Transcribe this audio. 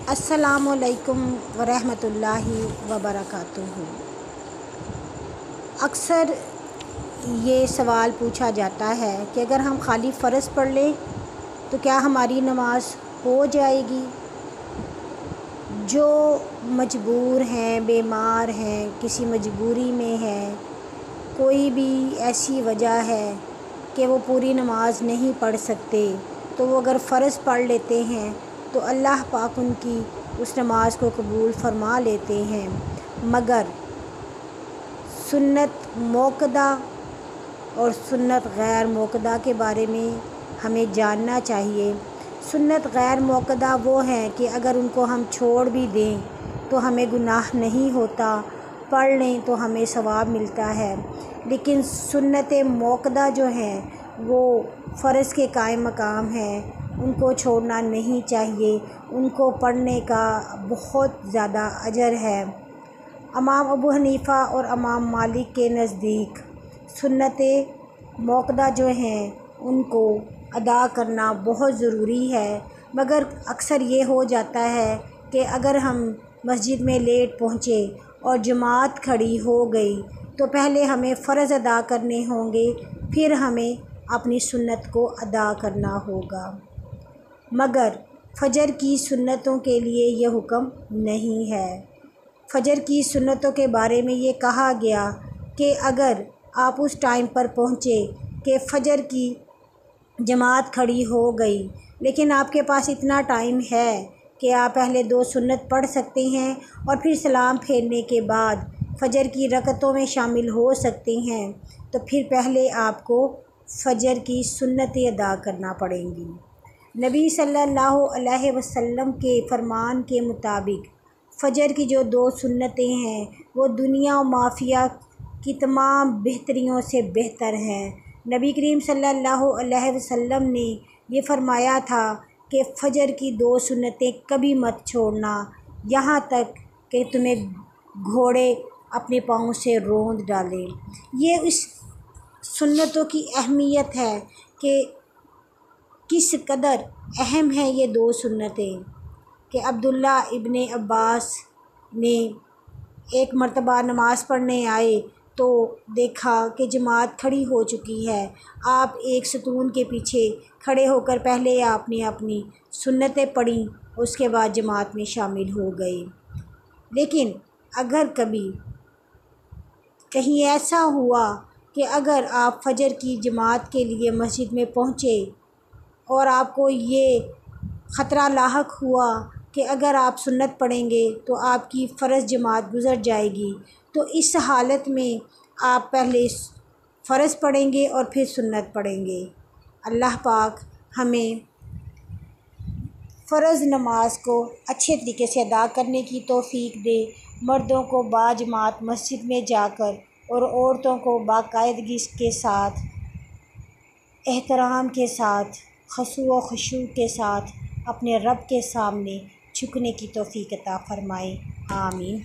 अस्सलामुअलैकुम वरहमतुल्लाहि वबरकातुहू। अक्सर ये सवाल पूछा जाता है कि अगर हम खाली फ़र्ज़ पढ़ लें तो क्या हमारी नमाज़ हो जाएगी। जो मजबूर हैं, बीमार हैं, किसी मजबूरी में हैं, कोई भी ऐसी वजह है कि वो पूरी नमाज़ नहीं पढ़ सकते, तो वो अगर फ़र्ज़ पढ़ लेते हैं तो अल्लाह पाक उनकी उस नमाज को कबूल फ़रमा लेते हैं। मगर सुन्नत मोक़दा और सुन्नत गैर मोक़दा के बारे में हमें जानना चाहिए। सुन्नत गैर मोक़दा वो हैं कि अगर उनको हम छोड़ भी दें तो हमें गुनाह नहीं होता, पढ़ लें तो हमें सवाब मिलता है। लेकिन सुन्नत मोक़दा जो हैं वो फ़र्ज़ के कायम मकाम हैं, उनको छोड़ना नहीं चाहिए, उनको पढ़ने का बहुत ज़्यादा अजर है। इमाम अबू हनीफ़ा और इमाम मालिक के नज़दीक सुन्नत मोक़दा जो हैं उनको अदा करना बहुत ज़रूरी है। मगर अक्सर ये हो जाता है कि अगर हम मस्जिद में लेट पहुँचे और जमात खड़ी हो गई तो पहले हमें फ़र्ज़ अदा करने होंगे, फिर हमें अपनी सुन्नत को अदा करना होगा। मगर फ़जर की सुन्नतों के लिए ये हुक्म नहीं है। फ़जर की सुन्नतों के बारे में ये कहा गया कि अगर आप उस टाइम पर पहुँचे कि फ़जर की जमात खड़ी हो गई, लेकिन आपके पास इतना टाइम है कि आप पहले 2 सुन्नत पढ़ सकते हैं और फिर सलाम फेरने के बाद फ़जर की रकतों में शामिल हो सकते हैं, तो फिर पहले आपको फ़जर की सुन्नतें अदा करना पड़ेंगी। नबी सल्लल्लाहु अलैहि वसल्लम के फरमान के मुताबिक फ़जर की जो 2 सुन्नतें हैं वो दुनिया और माफ़िया की तमाम बेहतरियों से बेहतर हैं। नबी करीम सल्लल्लाहु अलैहि वसल्लम ने ये फ़रमाया था कि फ़जर की 2 सुन्नतें कभी मत छोड़ना, यहाँ तक कि तुम्हें घोड़े अपने पाँव से रोंद डालें। ये इस सुन्नतों की अहमियत है कि किस कदर अहम है ये 2 सुन्नतें कि अब्दुल्ला इब्ने अब्बास ने एक मर्तबा नमाज़ पढ़ने आए तो देखा कि जमात खड़ी हो चुकी है। आप एक सतून के पीछे खड़े होकर पहले आपने अपनी सुन्नतें पढ़ी, उसके बाद जमात में शामिल हो गए। लेकिन अगर कभी कहीं ऐसा हुआ कि अगर आप फ़जर की जमात के लिए मस्जिद में पहुँचे और आपको ये ख़तरा लाहक हुआ कि अगर आप सुन्नत पढ़ेंगे तो आपकी फ़र्ज़ जमात गुज़र जाएगी, तो इस हालत में आप पहले फ़र्ज़ पढ़ेंगे और फिर सुन्नत पढ़ेंगे। अल्लाह पाक हमें फ़र्ज़ नमाज को अच्छे तरीके से अदा करने की तौफ़ीक दे। मर्दों को बाजमात मस्जिद में जाकर और औरतों को बाकायदगी के साथ, एहतराम के साथ, ख़ुशू व ख़ुशू के साथ अपने रब के सामने झुकने की तौफ़ीक अता फ़रमाए। आमीन।